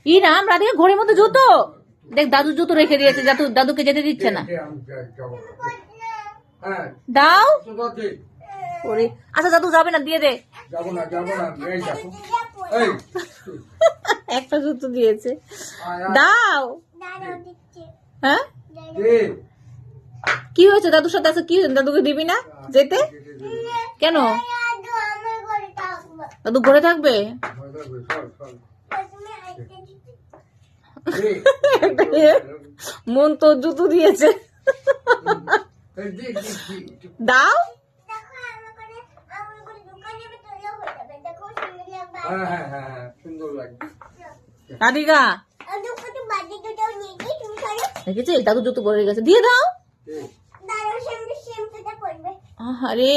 ই রাম, রাধিকা ঘরের মধ্যে জুতো দেখ, দাদু জুতো রেখে দিয়েছে, দাদুকে যেতে দিচ্ছে না। দাও ওরে, আচ্ছা দাদু যাবে না, দিয়ে দে। একটা জুতো দিয়েছে, দাও। হ্যাঁ কি হয়েছে দাদুর সাথে? আছে কি, দাদুকে দিবি না যেতে? কেন? দাদু ঘরে থাকবে? মন তো জুতো দিয়েছে, দাও। রাধিকা দেখেছিস, দাদু জুতো পরে গেছে, দিয়ে দাও। আরে